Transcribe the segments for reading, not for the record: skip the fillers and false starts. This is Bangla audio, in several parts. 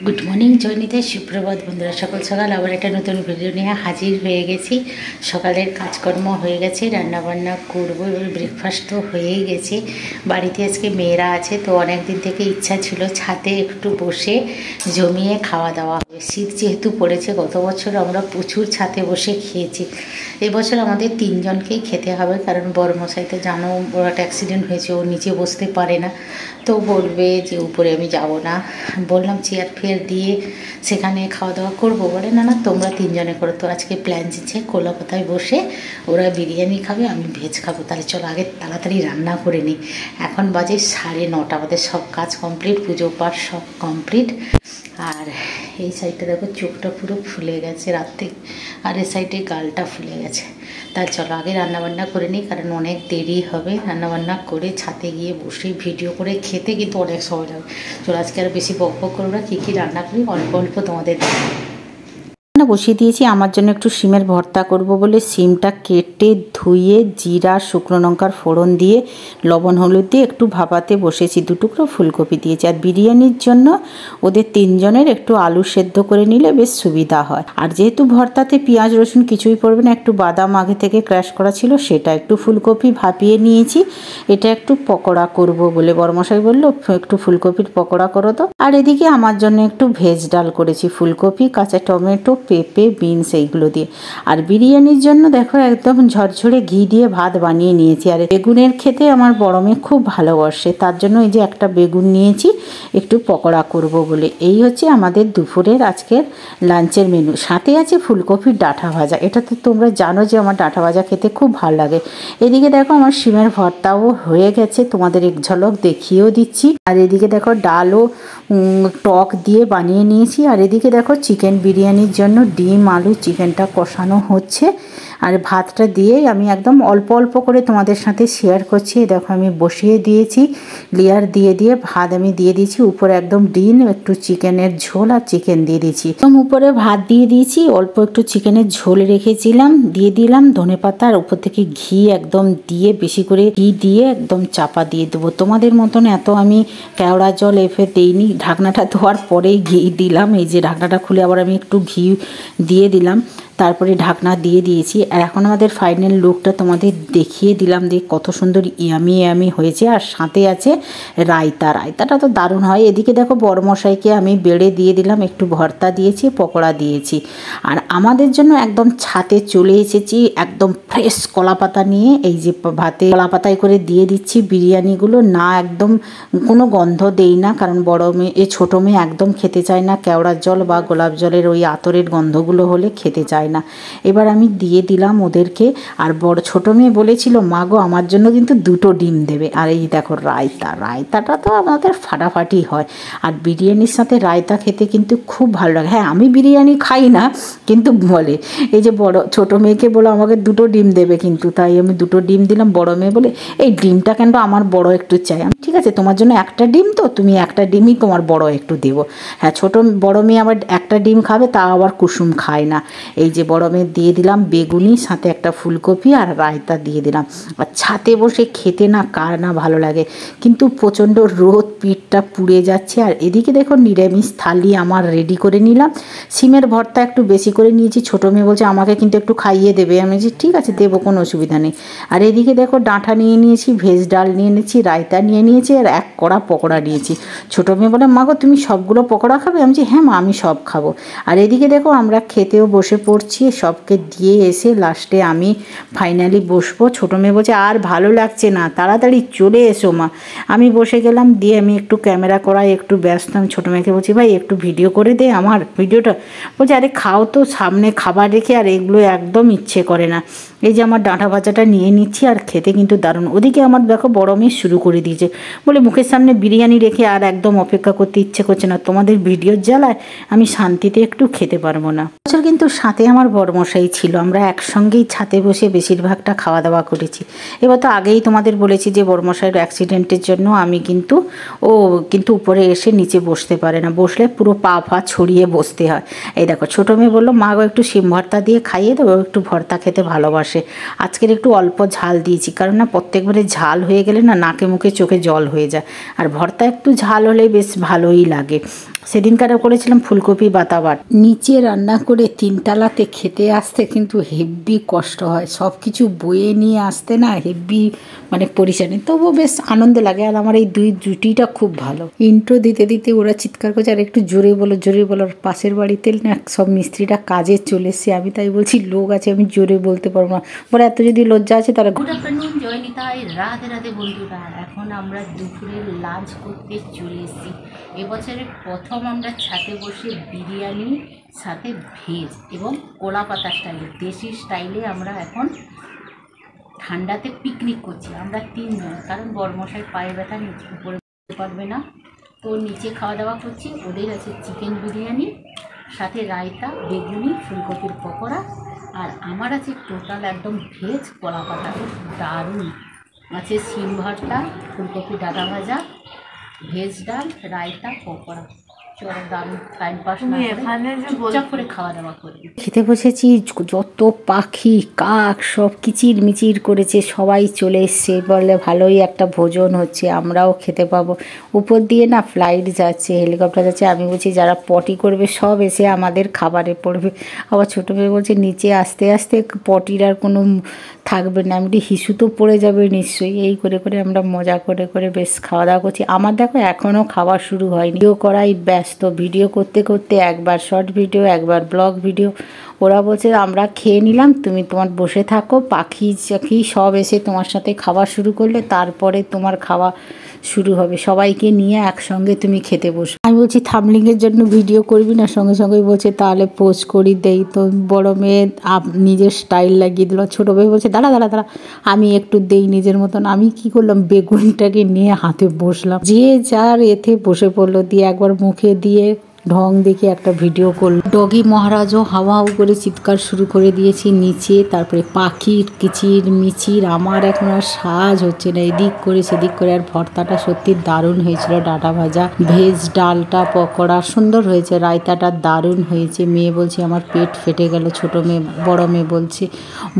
গুড মর্নিং জয়নিতে সুপ্রভাত বন্ধুরা। সকাল সকাল আবার একটা নতুন ভিডিও নিয়ে হাজির হয়ে গেছি। সকালের কাজকর্ম হয়ে গেছে, রান্নাবান্না করবো, এবার ব্রেকফাস্ট তো হয়েই গেছে। বাড়িতে আজকে মেয়েরা আছে, তো অনেক দিন থেকে ইচ্ছা ছিল ছাদে একটু বসে জমিয়ে খাওয়া দাওয়া হবে। শীত যেহেতু পড়েছে, গত বছর আমরা প্রচুর ছাদে বসে খেয়েছি। এবছর আমাদের তিনজনকেই খেতে হবে, কারণ বড়মশাই তো জানো ওর একটা অ্যাক্সিডেন্ট হয়েছে, ও নিচে বসতে পারে না, তো বলবে যে উপরে আমি যাব না। বললাম চেয়ার ফেয়ার দিয়ে সেখানে খাওয়া দাওয়া করবো, বলে না না তোমরা তিনজনে করো। তো আজকে প্ল্যান দিচ্ছে কলকাতায় বসে ওরা বিরিয়ানি খাবে, আমি ভেজ খাবো। তাহলে চলো আগে তাড়াতাড়ি রান্না করে নিই। এখন বাজে 9:30, আমাদের সব কাজ কমপ্লিট, পুজো পাঠ সব কমপ্লিট। আর এই সাইডটা দেখো চোখটা পুরো ফুলে গেছে রাত্রে, আর এই সাইডে গালটা ফুলে গেছে। তাই চলো আগে রান্নাবান্না করে নিই, কারণ অনেক দেরি হবে। রান্নাবান্না করে ছাদে গিয়ে বসে ভিডিও করে খেতে কিন্তু অনেক সময় লাগবে। চলো আজকে আর বেশি বক বক করবো না, কী কী রান্না করি অল্প অল্প তোমাদের বসিয়ে দিয়েছি। আমার জন্য একটু শিমের ভর্তা করব বলে শিমটা কেটে ধুয়ে জিরা শুকনো লঙ্কার ফোড়ন দিয়ে লবণ হলুদ দিয়ে একটু ভাপাতে বসেছি। 2 টুকরো ফুলকপি দিয়েছি। আর বিরিয়ানির জন্য ওদের তিনজনের একটু আলু সেদ্ধ করে নিলে বেশ সুবিধা হয়। আর যেহেতু ভর্তাতে পেঁয়াজ রসুন কিছুই পড়বে না, একটু বাদাম আগে থেকে ক্র্যাশ করা ছিল সেটা, একটু ফুলকপি ভাপিয়ে নিয়েছি। এটা একটু পকোড়া করব বলে বড়মশাই বললো একটু ফুলকপির পকোড়া করো তো। আর এদিকে আমার জন্য একটু ভেজ ডাল করেছি, ফুলকপি, কাঁচা টমেটো, পেঁপে, বিনস এইগুলো দিয়ে। আর বিরিয়ানির জন্য দেখো একদম ঝরঝরে ঘি দিয়ে ভাত বানিয়ে নিয়েছি। আর বেগুনের খেতে আমার বড় মেয়ে খুব ভালোবাসে, তার জন্য এই যে একটা বেগুন নিয়েছি একটু পকোড়া করব বলে। এই হচ্ছে আমাদের দুপুরের আজকের লাঞ্চের মেনু। সাথে আছে ফুলকপির ডাঁটা ভাজা। এটা তো তোমরা জানো যে আমার ডাঁটা ভাজা খেতে খুব ভালো লাগে। এদিকে দেখো আমার শিমের ভর্তাও হয়ে গেছে, তোমাদের এক ঝলক দেখিয়েও দিচ্ছি। আর এদিকে দেখো ডালও টক দিয়ে বানিয়ে নিয়েছি। আর এদিকে দেখো চিকেন বিরিয়ানির জন্য ডিম আলু চিকেনটা কষানো হচ্ছে। আর ভাতটা দিয়ে আমি একদম অল্প অল্প করে তোমাদের সাথে শেয়ার করছি। দেখো আমি বসিয়ে দিয়েছি, লেয়ার দিয়ে দিয়ে ভাত আমি দিয়ে দিয়েছি। উপরে একদম ডিম, একটু চিকেনের ঝোল আর চিকেন দিয়ে দিয়েছি। একদম উপরে ভাত দিয়ে দিয়েছি, অল্প একটু চিকেনের ঝোল রেখেছিলাম, দিয়ে দিলাম ধনেপাতা, আর উপর থেকে ঘি একদম দিয়ে বেশি করে ঘি দিয়ে একদম চাপা দিয়ে দেবো। তোমাদের মতন এত আমি কেওড়া জল এফে দিইনি, ঢাকনাটা ধোয়ার পরেই ঘি দিলাম। এই যে ঢাকনাটা খুলে আবার আমি একটু ঘি দিয়ে দিলাম, তারপরে ঢাকনা দিয়ে দিয়েছি। আর এখন আমাদের ফাইনাল লুকটা তোমাদের দেখিয়ে দিলাম যে কত সুন্দর ইয়ামি ইয়ামি হয়েছে। আর সাথে আছে রায়তা, রায়তাটা তো দারুণ হয়। এদিকে দেখো বড়মশাইকে আমি বেড়ে দিয়ে দিলাম, একটু ভর্তা দিয়েছি, পকোড়া দিয়েছি। আর আমাদের জন্য একদম ছাদে চলে এসেছি একদম ফ্রেশ কলাপাতা নিয়ে। এই যে ভাতে কলাপাতায় করে দিয়ে দিচ্ছি বিরিয়ানিগুলো। না একদম কোনো গন্ধ দেই না, কারণ বড় মেয়ে ছোটো মেয়ে একদম খেতে চায় না কেওড়ার জল বা গোলাপ জলের ওই আতরের গন্ধগুলো হলে খেতে চায় না। এবার আমি দিয়ে দিলাম ওদেরকে। আর ছোটো মেয়ে বলেছিল মা গো আমার জন্য কিন্তু 2টো ডিম দেবে। আর এই দেখো রায়তা, রায়তাটা তো আমাদের ফাটাফাটি হয়। আর বিরিয়ানির সাথে রায়তা খেতে কিন্তু খুব ভালো লাগে। হ্যাঁ আমি বিরিয়ানি খাই না, কিন্তু বলে এই যে ছোটো মেয়েকে বলো আমাকে 2টো ডিম দেবে, কিন্তু তাই আমি 2টো ডিম দিলাম। বড় মেয়ে বলে এই ডিমটা কেন আমার বড় একটু চাই। আমি ঠিক আছে তোমার জন্য একটা ডিম, তো তুমি একটা ডিমই তোমার বড় একটু দেবো। হ্যাঁ বড় মেয়ে আবার একটা ডিম খাবে, তা আবার কুসুম খায় না। এই যে বড় মেয়ে দিয়ে দিলাম বেগুনি, সাথে একটা ফুলকপি আর রায়তা দিয়ে দিলাম। আর ছাদে বসে খেতে না কার না ভালো লাগে, কিন্তু প্রচণ্ড রোদ, পিঠটা পুড়ে যাচ্ছে। আর এদিকে দেখো নিরামিষ থালি আমার রেডি করে নিলাম। শিমের ভর্তা একটু বেশি করে নিয়েছি। ছোটো মেয়ে বলছে আমাকে কিন্তু একটু খাইয়ে দেবে। আমি বলছি ঠিক আছে দেবো, কোনো অসুবিধা নেই। আর এদিকে দেখো ডাঁটা নিয়ে নিয়েছি, ভেজ ডাল নিয়ে নিয়েছি, রায়তা নিয়ে নিয়েছি, আর 1 কড়া পকোড়া নিয়েছি। ছোটো মেয়ে বলে মা গো তুমি সবগুলো পকোড়া খাবে? আমি বলছি হ্যাঁ মা আমি সব খাবো। আর এদিকে দেখো আমরা খেতেও বসে পড়ছি। সবকে দিয়ে এসে লাস্টে আমি ফাইনালি বসবো। ছোটো মেয়ে বলছে আর ভালো লাগছে না, তাড়াতাড়ি চলে এসো মা। আমি বসে গেলাম, দিয়ে আমি একটু ক্যামেরা করায় একটু ব্যস্ত। আমি ছোটো মেয়েকে বলছি ভাই একটু ভিডিও করে দে আমার ভিডিওটা। বলছে আরে খাও তো, সামনে খাবার রেখে আর এগুলো একদম ইচ্ছে করে না। এই যে আমার ডাঁটা ভাজাটা নিয়ে নিচ্ছি, আর খেতে কিন্তু দারুণ। ওদিকে আমার দেখো বড় মেয়ে শুরু করে দিয়েছে, বলে মুখের সামনে বিরিয়ানি রেখে আর একদম অপেক্ষা করতে ইচ্ছে করছে না, তোমাদের ভিডিওর জ্বালায় আমি শান্তিতে একটু খেতে পারবো না। কিন্তু সাথে আমার বড়মশাই ছিল, আমরা একসঙ্গেই ছাদে বসে বেশিরভাগটা খাওয়া দাওয়া করেছি। এবার তো আগেই তোমাদের বলেছি যে বড়মশাইয়ের অ্যাক্সিডেন্টের জন্য আমি কিন্তু উপরে এসে নিচে বসতে পারে না, বসলে পুরো পা ছড়িয়ে বসতে হয়। এই দেখো ছোটো মেয়ে বললো মা গো একটু শিম ভর্তা দিয়ে খাইয়ে দেবো, একটু ভর্তা খেতে ভালোবাসে। আজকের একটু অল্প ঝাল দিয়েছি, কারণ না প্রত্যেকবারে ঝাল হয়ে গেলে না নাকে মুখে চোখে জল হয়ে যায়, আর ভর্তা একটু ঝাল হলেই বেশ ভালোই লাগে। সেদিনকার করেছিলাম ফুলকপি বাতাবার। নিচে রান্না করে তিনতলাতে খেতে আসতে কিন্তু হেব্বি কষ্ট হয়, সব কিছু বয়ে নিয়ে আসতে না হেব্বি মানে পরিচালনা, তবুও বেশ আনন্দ লাগে। আর আমার এই দুই জুটিটা খুব ভালো। ইন্ট্রো দিতে দিতে ওরা চিৎকার করছে আর একটু জোরে বলো জোরে বলো। পাশের বাড়িতে না সব মিস্ত্রিরা কাজে চলে এসছে, আমি তাই বলছি লোক আছে আমি জোরে বলতে পারবো না, বলে এত যদি লজ্জা আছে তারা। গুড আফটারনুন, জয় নিতাই, রাধে রাধে বন্ধুরা। এখন আমরা দুপুরের লাঞ্চ করতে চলে এসেছি। এবছরের প্রথম আমরা ছাদে বসে বিরিয়ানি সাথে ভেজ এবং কলা পাতা স্টাইলে, দেশি স্টাইলে আমরা এখন ঠান্ডাতে পিকনিক করছি। আমরা 3 জন, কারণ বড়মশাই পায়ে ব্যথা, নিচে উপরে পারবে না, তো নিচে খাওয়া দাওয়া করছি। ওদের আছে চিকেন বিরিয়ানি সাথে রায়তা, বেগুনি, ফুলকপির পকোড়া, আর আমার আছে টোটাল একদম ভেজ কলা পাতা, দারুণ আছে শিম ভর্তা, ফুলকপি ডাঁটা ভাজা, ভেজ ডাল, রায়তা, পকোড়া। টাইম পাস না চুপচাপ করে খাওয়া দাওয়া করবি। খেতে বসেছি, যত পাখি কাক সব কিচির মিচির করেছে, সবাই চলে এসছে, বলে ভালোই একটা ভোজন হচ্ছে, আমরাও খেতে পাবো। উপর দিয়ে না ফ্লাইট যাচ্ছে, হেলিকপ্টার যাচ্ছে। আমি বলছি যারা পটি করবে সব এসে আমাদের খাবারে পড়বে। আবার ছোটো মেয়ে বলছে নিচে আস্তে আস্তে পটির আর কোনো থাকবে না, আমি হিসু তো পড়ে যাবে নিশ্চয়ই। এই করে করে আমরা মজা করে করে বেশ খাওয়া দাওয়া করছি। আমার দেখো এখনও খাওয়া শুরু হয়নি, ভিডিও করাই ব্যস্ত, ভিডিও করতে করতে একবার শর্ট ভিডিও একবার ব্লগ ভিডিও। ওরা বলছে আমরা খেয়ে নিলাম, তুমি তোমার বসে থাকো, পাখি চাখি সব এসে তোমার সাথে খাওয়া শুরু করলে তারপরে তোমার খাওয়া শুরু হবে, সবাইকে নিয়ে একসঙ্গে তুমি খেতে বসো। আমি বলছি থামলিংয়ের জন্য ভিডিও করবি না? সঙ্গে সঙ্গে বলছে তাহলে পোস্ট করি দেই। তো বড় মেয়ে নিজের স্টাইল লাগিয়ে দিল, ছোটো মেয়ে বলছে দাঁড়া দাঁড়া দাঁড়া আমি একটু দেই নিজের মতন। আমি কি করলাম, বেগুনটাকে নিয়ে হাতে বসলাম, যে যার এতে বসে পড়লো, দিয়ে একবার মুখে দিয়ে ঢং দেখে একটা ভিডিও করল। ডগি মহারাজও হাওয়া করে চিৎকার শুরু করে দিয়েছি নিচে। তারপরে পাখির কিচির মিচির, আমার এখন আর সাজ হচ্ছে না, এদিক করে সেদিক করে। আর ভর্তাটা সত্যি দারুণ হয়েছিল, ডাঁটা ভাজা, ভেজ ডালটা, পকোড়া সুন্দর হয়েছে, রায়তাটা দারুণ হয়েছে। মেয়ে বলছে আমার পেট ফেটে গেল, ছোটো মেয়ে, বড় মেয়ে বলছে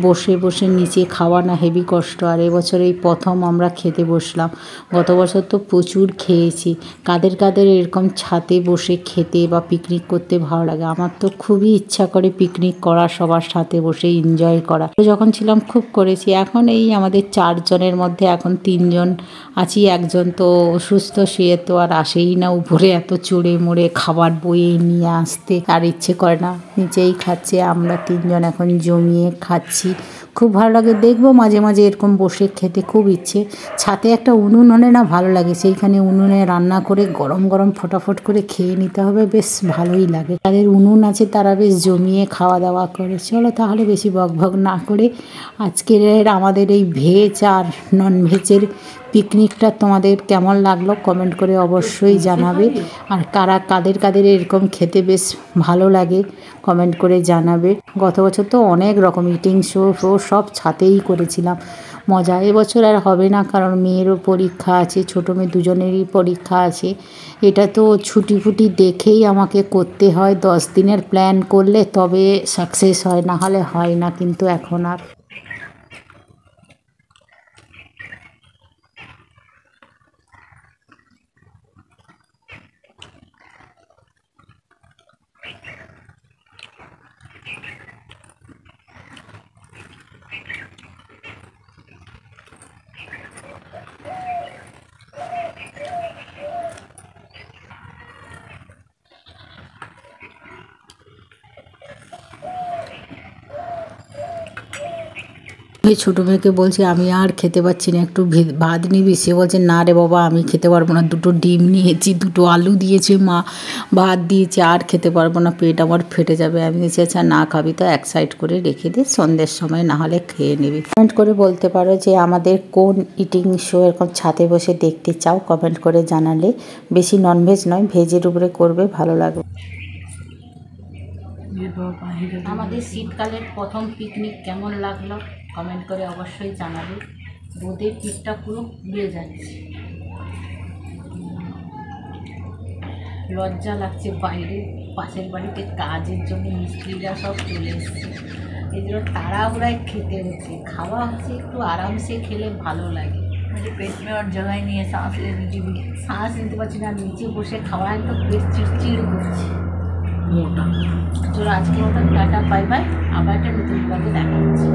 বসে বসে নিচে খাওয়া না হেভি কষ্ট। আর এবছর এই প্রথম আমরা খেতে বসলাম, গত বছর তো প্রচুর খেয়েছি। কাদের কাদের এরকম ছাদে বসে খেতে বা পিকনিক করতে ভালো লাগে? আমার তো খুবই ইচ্ছা করে পিকনিক করা, সবার সাথে বসে এনজয় করা। যখন ছিলাম খুব করেছি। এখন এই আমাদের 4 জনের মধ্যে এখন 3 জন আছি, একজন তো অসুস্থ, সে তো আর আসেই না উপরে, এত চড়ে মোড়ে খাবার বয়ে নিয়ে আসতে আর ইচ্ছে করে না, নিচেই খাচ্ছে। আমরা 3 জন এখন জমিয়ে খাচ্ছি, খুব ভালো লাগে। দেখবো মাঝে মাঝে এরকম বসে খেতে খুব ইচ্ছে। ছাদে একটা উনুন হলে না ভালো লাগে, সেইখানে উনুনে রান্না করে গরম গরম ফটাফট করে খেয়ে নিতে হবে, বেশ ভালোই লাগে। তাদের উনুন আছে তারা বেশ জমিয়ে খাওয়া দাওয়া করে। চলো তাহলে বেশি বকবক না করে আজকের আমাদের এই ভেজ আর নন ভেজের পিকনিকটা তোমাদের কেমন লাগলো কমেন্ট করে অবশ্যই জানাবে। আর কাদের কাদের এরকম খেতে বেশ ভালো লাগে কমেন্ট করে জানাবে। গত বছর তো অনেক রকম ইটিং শো সব ছাতেই করেছিলাম মজা। এবছর আর হবে না, কারণ মেয়েরও পরীক্ষা আছে, ছোটো মেয়ে দুজনেরই পরীক্ষা আছে। এটা তো ছুটি ফুটি দেখেই আমাকে করতে হয়, 10 দিনের প্ল্যান করলে তবে সাকসেস হয়, না হলে হয় না। কিন্তু এখন আর ওই ছোটো মেয়েকে বলছি আমি আর খেতে পারছি না, একটু ভাত নিবি? সে বলছে না রে বাবা আমি খেতে পারবো না, 2টো ডিম নিয়েছি, 2টো আলু দিয়েছে মা, ভাত দিয়েছে, আর খেতে পারবো না, পেট আমার ফেটে যাবে। আমি বলছি আচ্ছা না খাবি তো এক সাইড করে রেখে দে, সন্ধ্যের সময় না হলে খেয়ে নিবি। কমেন্ট করে বলতে পারো যে আমাদের কোন ইটিং শো এরকম ছাদে বসে দেখতে চাও, কমেন্ট করে জানালে। বেশি ননভেজ নয়, ভেজের উপরে করবে, ভালো লাগবে। আমাদের শীতকালের প্রথম পিকনিক কেমন লাগলো কমেন্ট করে অবশ্যই জানাবে। রোদের পিঠটা পুরো পুড়ে যাচ্ছে। লজ্জা লাগছে, বাইরে পাশের বাড়িতে কাজের জন্য মিস্ত্রিরা সব চলে এসছে, এই জন্য তাড়াহুড়ায় খেতে হচ্ছে। খাওয়া হচ্ছে একটু আরামসে খেলে ভালো লাগে। मेरे पेट में और जगह ही नहीं है सांस लेने की भी। শ্বাস নিতে পারছি না, নিচে বসে খাওয়া তো বেশ চিড়চিড় করছে মোটা। চলো আজকে মতন টাটা, বাই বাই, আবার একটা নতুন ব্লগে দেখা হচ্ছে।